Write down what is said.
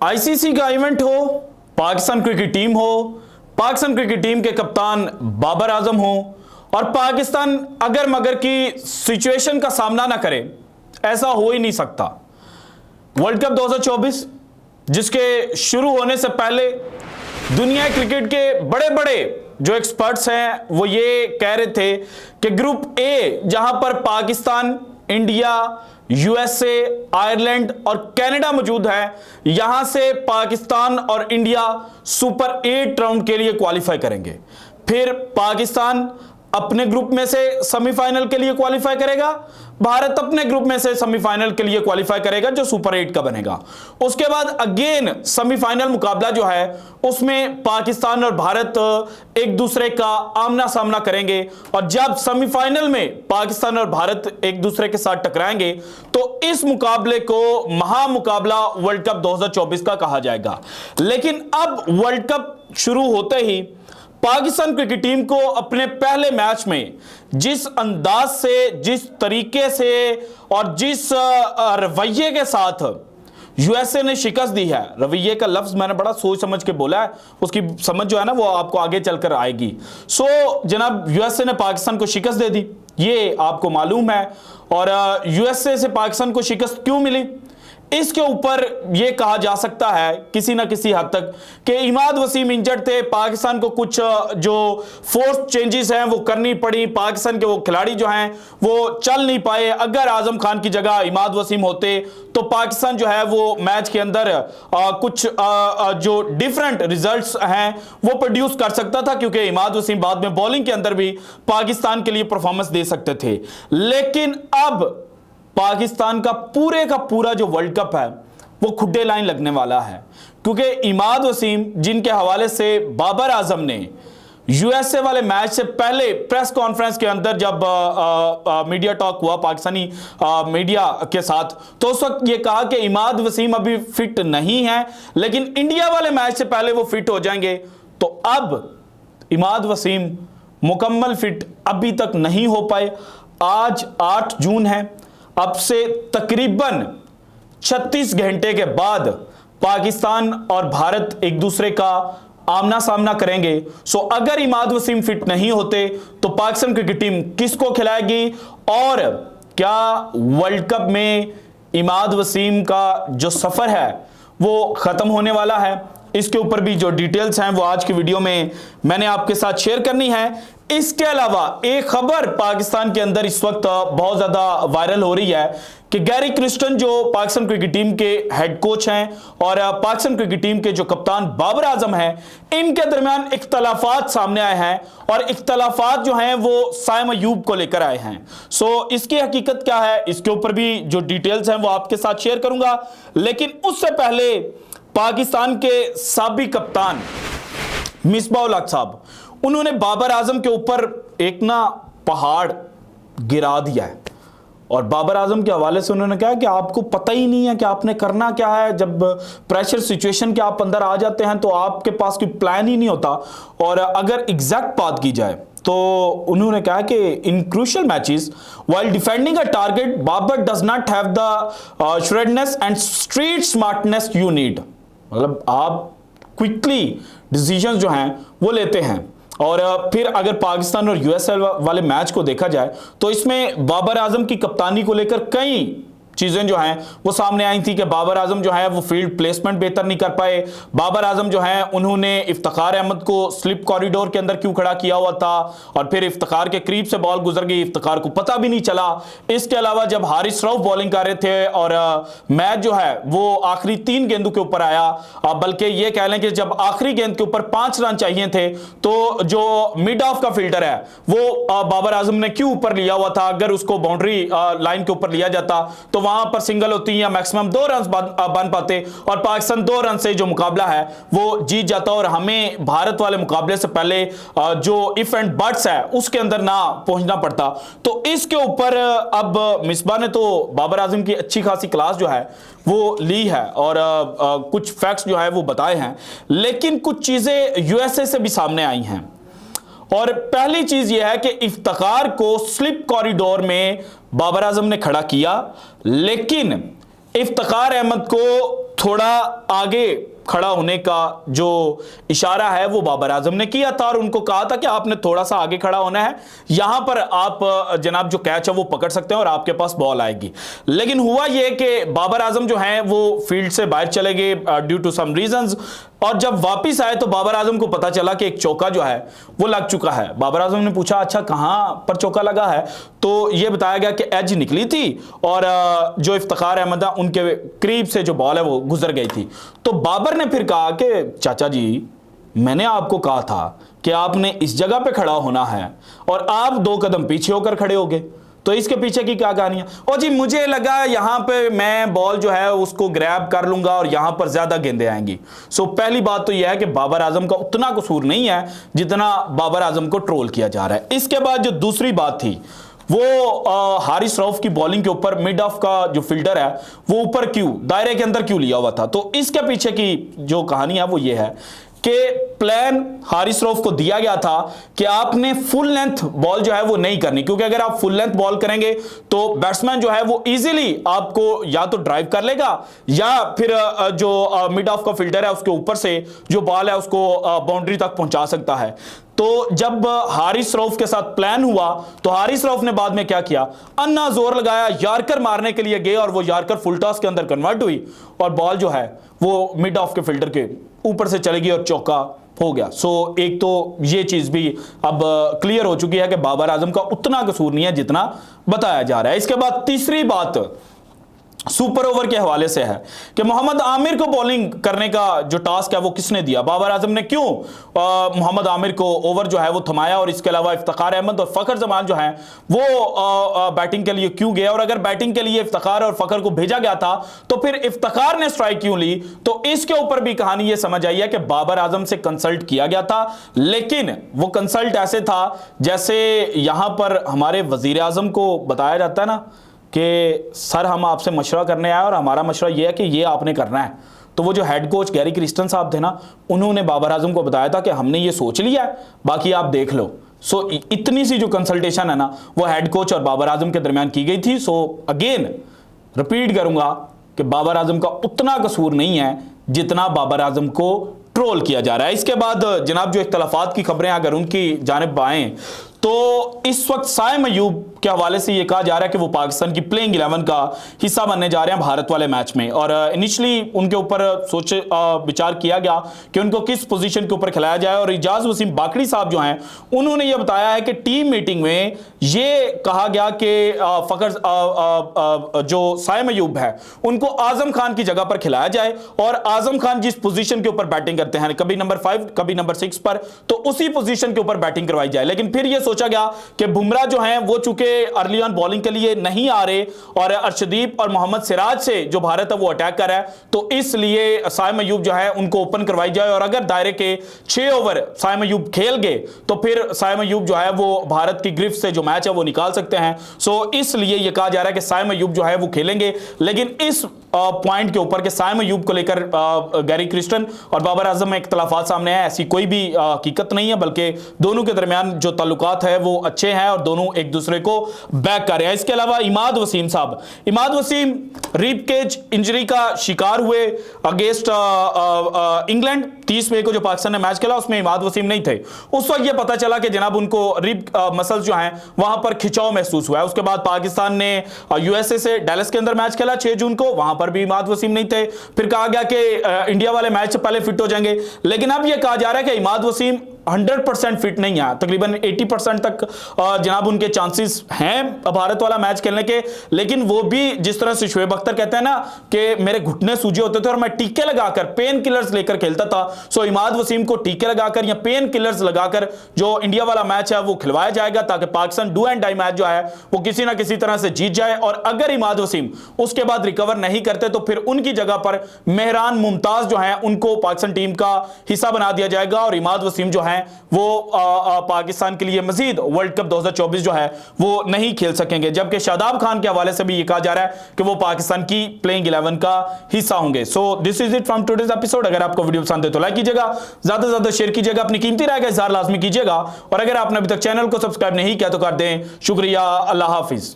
ICC का event हो, Pakistan cricket team हो, पाकिस्तान क्रिकेट टीम के कप्तान बाबर आजम हो और पाकिस्तान अगर मगर की सिचुएशन का सामना ना करे, ऐसा हो ही नहीं सकता। वर्ल्ड कप 2024 जिसके शुरू होने से पहले दुनिया क्रिकेट के बड़े बड़े जो एक्सपर्ट्स हैं वो ये कह रहे थे कि ग्रुप ए जहां पर पाकिस्तान, इंडिया, यूएसए, आयरलैंड और कनाडा मौजूद है, यहां से पाकिस्तान और इंडिया सुपर 8 राउंड के लिए क्वालिफाई करेंगे। फिर पाकिस्तान अपने ग्रुप में से सेमीफाइनल के लिए क्वालिफाई करेगा, भारत अपने ग्रुप में से सेमीफाइनल के लिए क्वालिफाई करेगा जो सुपर 8 का बनेगा। उसके बाद अगेन सेमीफाइनल मुकाबला जो है उसमें पाकिस्तान और भारत एक दूसरे का आमना सामना करेंगे और जब सेमीफाइनल में पाकिस्तान और भारत एक दूसरे के साथ टकराएंगे तो इस मुकाबले को महामुकाबला वर्ल्ड कप 2024 का कहा जाएगा। लेकिन अब वर्ल्ड कप शुरू होते ही पाकिस्तान क्रिकेट टीम को अपने पहले मैच में जिस अंदाज से, जिस तरीके से और जिस रवैये के साथ यूएसए ने शिकस्त दी है, रवैये का लफ्ज मैंने बड़ा सोच समझ के बोला है, उसकी समझ जो है ना वो आपको आगे चलकर आएगी। जनाब यूएसए ने पाकिस्तान को शिकस्त दे दी, ये आपको मालूम है। और यूएसए से पाकिस्तान को शिकस्त क्यों मिली, इसके ऊपर यह कहा जा सकता है किसी ना किसी हद तक कि इमाद वसीम इंजर्ड थे, पाकिस्तान को कुछ जो फोर्स चेंजेस हैं वो करनी पड़ी, पाकिस्तान के वो खिलाड़ी जो हैं वो चल नहीं पाए। अगर आजम खान की जगह इमाद वसीम होते तो पाकिस्तान जो है वो मैच के अंदर कुछ जो डिफरेंट रिजल्ट्स हैं वो प्रोड्यूस कर सकता था, क्योंकि इमाद वसीम बाद में बॉलिंग के अंदर भी पाकिस्तान के लिए परफॉर्मेंस दे सकते थे। लेकिन अब पाकिस्तान का पूरा जो वर्ल्ड कप है वो खुड्डे लाइन लगने वाला है, क्योंकि इमाद वसीम जिनके हवाले से बाबर आजम ने यूएसए वाले मैच से पहले प्रेस कॉन्फ्रेंस के अंदर जब मीडिया टॉक हुआ पाकिस्तानी मीडिया के साथ, तो उस वक्त ये कहा कि इमाद वसीम अभी फिट नहीं है, लेकिन इंडिया वाले मैच से पहले वो फिट हो जाएंगे। तो अब इमाद वसीम मुकम्मल फिट अभी तक नहीं हो पाए। आज 8 जून है, अब से तकरीबन 36 घंटे के बाद पाकिस्तान और भारत एक दूसरे का आमना सामना करेंगे। अगर इमाद वसीम फिट नहीं होते तो पाकिस्तान क्रिकेट टीम किसको खिलाएगी और क्या वर्ल्ड कप में इमाद वसीम का जो सफर है वो खत्म होने वाला है, इसके ऊपर भी जो डिटेल्स हैं वो आज की वीडियो में मैंने आपके साथ शेयर करनी है। इसके अलावा एक खबर पाकिस्तान के अंदर इस वक्त बहुत ज्यादा वायरल हो रही है कि गैरी क्रिस्टन जो पाकिस्तान क्रिकेट टीम के हेड कोच हैं और पाकिस्तान क्रिकेट टीम के जो कप्तान बाबर आजम हैं, इनके दरमियान इख्तलाफात सामने आए हैं और इख्तलाफात जो हैं वो साइम अयूब को लेकर आए हैं। इसकी हकीकत क्या है, इसके ऊपर भी जो डिटेल्स हैं वो आपके साथ शेयर करूंगा। लेकिन उससे पहले पाकिस्तान के साबिक कप्तान मिसबाह उल हक साहब, उन्होंने बाबर आजम के ऊपर एक ना पहाड़ गिरा दिया है और बाबर आजम के हवाले से उन्होंने कहा कि आपको पता ही नहीं है कि आपने करना क्या है। जब प्रेशर सिचुएशन के आप अंदर आ जाते हैं तो आपके पास कोई प्लान ही नहीं होता। और अगर एग्जैक्ट बात की जाए तो उन्होंने कहा कि in crucial matches while defending a target Babar does not have the shrewdness and street smartness you need. मतलब आप क्विकली डिसीजंस जो हैं वो लेते हैं। और फिर अगर पाकिस्तान और यूएसए वाले मैच को देखा जाए तो इसमें बाबर आजम की कप्तानी को लेकर कई चीजें जो हैं वो सामने आई थी कि बाबर आजम जो है वो फील्ड प्लेसमेंट बेहतर नहीं कर पाए। बाबर आजम जो है उन्होंने इफ्तिखार अहमद को स्लिप कॉरिडोर के अंदर क्यों खड़ा किया हुआ था और फिर इफ्तिखार के करीब से बॉल गुजर गई, इफ्तिखार को पता भी नहीं चला। इसके अलावा जब हारिस रऊफ बॉलिंग कर रहे थे और मैच जो है वो आखिरी 3 गेंदों के ऊपर आया, बल्कि ये कह लें कि जब आखिरी गेंद के ऊपर 5 रन चाहिए थे तो जो मिड ऑफ का फील्डर है वो बाबर आजम ने क्यों ऊपर लिया हुआ था। अगर उसको बाउंड्री लाइन के ऊपर लिया जाता तो वहां पर सिंगल होती या मैक्सिमम 2 रन बन पाते और पाकिस्तान 2 रन से जो मुकाबला है वो जीत जाता और हमें भारत वाले मुकाबले से पहले जो इफ एंड बट्स है उसके अंदर ना पहुंचना पड़ता। तो इसके ऊपर अब मिसबाह ने तो बाबर आजम की अच्छी खासी क्लास जो है वो ली है और कुछ फैक्ट्स जो है वो बताए हैं, लेकिन कुछ चीजें यूएसए से भी सामने आई हैं। और पहली चीज यह है कि इफ्तिखार को स्लिप कॉरिडोर में बाबर आजम ने खड़ा किया, लेकिन इफ्तिखार अहमद को थोड़ा आगे खड़ा होने का जो इशारा है वो बाबर आजम ने किया था और उनको कहा था कि आपने थोड़ा सा आगे खड़ा होना है, यहां पर आप जनाब जो कैच है वो पकड़ सकते हैं और आपके पास बॉल आएगी। लेकिन हुआ ये कि बाबर आजम जो हैं वो फील्ड से बाहर चले गए ड्यू टू सम रीजंस, और जब वापस आए तो बाबर आजम को पता चला कि एक चौका जो है वो लग चुका है। बाबर आजम ने पूछा अच्छा कहां पर चौका लगा है, तो यह बताया गया कि एज निकली थी और जो इफ्तिखार अहमद है उनके करीब से जो बॉल है वो गुजर गई थी। तो बाबर ने फिर कहा कि चाचा जी मैंने आपको कहा था कि आपने इस जगह पे खड़ा होना है और आप 2 कदम पीछे होकर खड़े हो गए, तो इसके पीछे की क्या कहानी है? और जी मुझे लगा यहां पे मैं बॉल जो है उसको ग्रैब कर लूंगा और यहां पर ज्यादा गेंदें आएंगी। सो पहली बात तो यह है कि बाबर आजम का उतना कसूर नहीं है जितना बाबर आजम को ट्रोल किया जा रहा है। इसके बाद जो दूसरी बात थी वो हारिस रऊफ की बॉलिंग के ऊपर मिड ऑफ का जो फील्डर है वो ऊपर क्यों, दायरे के अंदर क्यों लिया हुआ था। तो इसके पीछे की जो कहानी है वो ये है कि प्लान हारिस रऊफ को दिया गया था कि आपने फुल लेंथ बॉल जो है वो नहीं करनी, क्योंकि अगर आप फुल लेंथ बॉल करेंगे तो बैट्समैन जो है वो इजीली आपको या तो ड्राइव कर लेगा या फिर जो मिड ऑफ का फील्डर है उसके ऊपर से जो बॉल है उसको बाउंड्री तक पहुंचा सकता है। तो जब हारिस रऊफ के साथ प्लान हुआ तो हारिस रऊफ ने बाद में क्या किया, अन्ना जोर लगाया, यार्कर मारने के लिए गए और वो यार्कर फुल टॉस के अंदर कन्वर्ट हुई और बॉल जो है वो मिड ऑफ के फील्डर के ऊपर से चली गई और चौका हो गया। सो एक तो ये चीज भी अब क्लियर हो चुकी है कि बाबर आजम का उतना कसूर नहीं है जितना बताया जा रहा है। इसके बाद तीसरी बात सुपर ओवर के हवाले से है कि मोहम्मद आमिर को बॉलिंग करने का जो टास्क है वो किसने दिया, बाबर आजम ने क्यों मोहम्मद आमिर को ओवर जो है वो थमाया, और इसके अलावा इफ्तिखार अहमद और फखर जमान जो हैं वो बैटिंग के लिए क्यों गए, और अगर बैटिंग के लिए इफ्तिखार और फखर को भेजा गया था तो फिर इफ्तिखार ने स्ट्राइक क्यों ली। तो इसके ऊपर भी कहानी ये समझ आई है कि बाबर आजम से कंसल्ट किया गया था, लेकिन वो कंसल्ट ऐसे था जैसे यहां पर हमारे वजीर आजम को बताया जाता है ना कि सर हम आपसे मशवरा करने आए और हमारा मशवरा यह है कि ये आपने करना है। तो वो जो हेड कोच गैरी क्रिस्टन साहब थे ना, उन्होंने बाबर आजम को बताया था कि हमने ये सोच लिया है, बाकी आप देख लो। सो इतनी सी जो कंसल्टेशन है ना वो हेड कोच और बाबर आजम के दरमियान की गई थी। सो अगेन रिपीट करूंगा कि बाबर आजम का उतना कसूर नहीं है जितना बाबर आजम को ट्रोल किया जा रहा है। इसके बाद जनाब जो इख्तलाफात की खबरें अगर उनकी जानिब आएं तो इस वक्त साइम अयूब के हवाले से यह कहा जा रहा है कि वो पाकिस्तान की प्लेइंग 11 का हिस्सा बनने जा रहे हैं भारत वाले मैच में, और इनिशियली उनके ऊपर सोचे विचार किया गया कि उनको किस पोजीशन के ऊपर खिलाया जाए। और इजाज वसीम बाकड़ी साहब जो हैं उन्होंने यह बताया है कि टीम मीटिंग में ये कहा गया कि फखर जो साइम अयूब है उनको आजम खान की जगह पर खिलाया जाए, और आजम खान जिस पोजीशन के ऊपर बैटिंग करते हैं कभी नंबर 5 कभी नंबर 6 पर, तो उसी पोजीशन के ऊपर बैटिंग करवाई जाए। लेकिन फिर यह सोचा गया कि बुमराह जो हैं वो चूंकि अर्ली ऑन बॉलिंग के लिए नहीं आ रहे और अर्शदीप और मोहम्मद सिराज से जो भारत है वो अटैक कर रहा है, तो इसलिए साइम अयूब जो है उनको ओपन करवाई जाए, और अगर दायरे के 6 ओवर साइम अयूब खेल गए तो फिर साइम अयूब जो है वो भारत की गिरफ्त से जो मैच है वो निकाल सकते हैं। सो इसलिए यह कहा जा रहा है कि साइम अयूब जो है वो खेलेंगे। लेकिन इस पॉइंट के ऊपर कि साइम अयूब को लेकर गैरी क्रिस्टन और बाबर आजम में इख्तलाफात सामने आए, ऐसी कोई भी हकीकत नहीं है, बल्कि दोनों के दरमियान जो ताल्लुकात है वो अच्छे हैं और दोनों एक दूसरे को बैक कर रहे हैं। इसके अलावा इमाद वसीम साहब, Imad Wasim rib cage injury का शिकार हुए अगेंस्ट इंग्लैंड। 30 मई को जो पाकिस्तान ने मैच खेला उसमें इमाद वसीम नहीं थे। उस वक्त यह पता चला कि जनाब उनको रिब मसल्स जो हैं वहां पर खिंचाव महसूस हुआ है। उसके बाद पाकिस्तान ने यूएसए से डैलस के अंदर मैच खेला 6 जून को, वहां पर भी इमाद वसीम नहीं थे। फिर कहा गया कि इंडिया वाले मैच से पहले फिट हो जाएंगे, लेकिन अब यह कहा जा रहा है कि इमाद वसीम 100% फिट नहीं है, तकरीबन 80% तक जनाब उनके चांसेस हैं भारत वाला मैच खेलने के। लेकिन वो भी जिस तरह से शोएब अख्तर कहते हैं ना कि मेरे घुटने सूजे होते थे और मैं टीके लगाकर पेन किलर्स लेकर खेलता था, सो इमाद वसीम को टीके लगाकर या पेन किलर्स लगाकर जो इंडिया वाला मैच है वो खिलवाया जाएगा ताकि Pakistan do and die match जो है वो किसी ना किसी तरह से जीत जाए। और अगर इमाद वसीम उसके बाद रिकवर नहीं करते तो फिर उनकी जगह पर मेहरान मुमताज जो है उनको पाकिस्तान टीम का हिस्सा बना दिया जाएगा, और इमाद वसीम जो है वो पाकिस्तान के लिए मजीद वर्ल्ड कप 2024 जो है वो नहीं खेल सकेंगे। जबकि शादाब खान के हवाले से भी ये कहा जा रहा है कि वो पाकिस्तान की प्लेइंग 11 का हिस्सा होंगे। So this is it from today's episode. अगर आपको वीडियो पसंद है तो लाइक कीजिएगा, ज्यादा से ज्यादा शेयर कीजिएगा, अपनी कीमती राय का इज़हार लाजमी कीजिएगा, और अगर आपने अभी तक चैनल को सब्सक्राइब नहीं किया तो कर दें। शुक्रिया, अल्लाह हाफिज।